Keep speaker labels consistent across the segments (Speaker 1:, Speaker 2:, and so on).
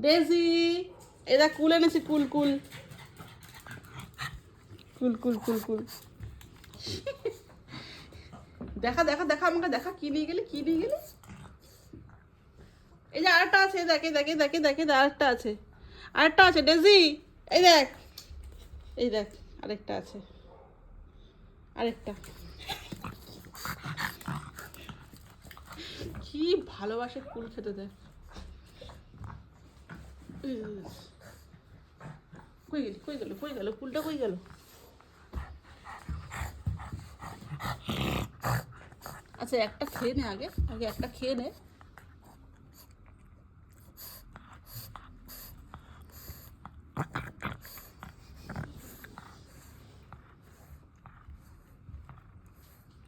Speaker 1: Daisy, এরা কুল এনেছি, কুল কুল কুল কুল কুল কুল। দেখা দেখা দেখা আমাকে দেখা, কি নিয়ে গেলি, কি নিয়ে গেলি? এই যে আরেকটা আছে, দেখে দেখে দেখে দেখে আরেকটা আছে, আরেকটা আছে ডেজি, এই দেখ, এই দেখ আরেকটা আছে, আরেকটা। কি ভালোবাসে কুল খেতে, দেখ। কই গেলি, কই গেল, কই গেল কুলটা, কই গেল? আচ্ছা একটা খেয়ে নে, আগে আগে একটা খেয়ে নে।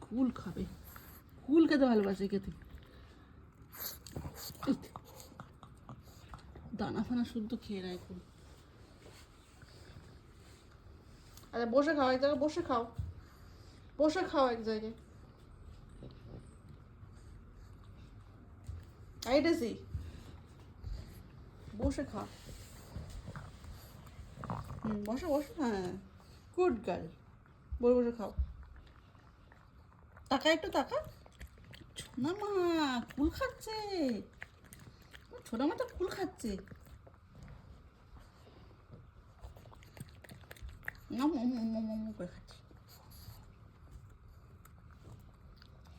Speaker 1: কুল খাবে, কুল খেতে ভালোবাসে খেতে। দানা ফানা শুদ্ধ খেয়ে নেয় কুল। আচ্ছা বসে খাও, এক জায়গায় বসে খাও, বসে খাও এক জায়গায়। আইডেসি, বসে খাও। বসে বসে, হ্যাঁ গুড গার্ল, বসে বসে খাও। তাকা একটু তাকা, ছোনা মা কুল খাচ্ছে, ছোনা মা তো কুল খাচ্ছে। করে খাচ্ছে,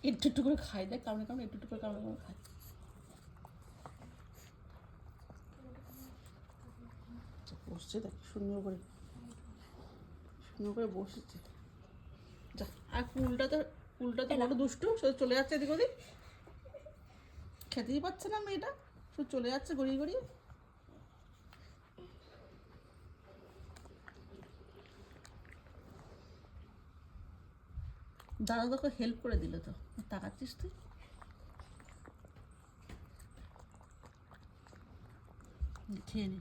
Speaker 1: একটু একটু করে খাই, দেখ কামড়ে কামড়ে, একটু একটু করে কামড়ে কামড়ে খায়। বসছে দেখ, সুন্দর করে, সুন্দর করে বসেছে। যা, আর কুলটা তো, কুলটা তো বড় দুষ্টু, শুধু চলে যাচ্ছে এদিক ওদিক, খেতেই পাচ্ছে না মেয়েটা, শুধু চলে যাচ্ছে গড়িয়ে গড়িয়ে। দাদা তোকে হেল্প করে দিল তো, তাকাচ্ছিস তুই। খেয়ে নে।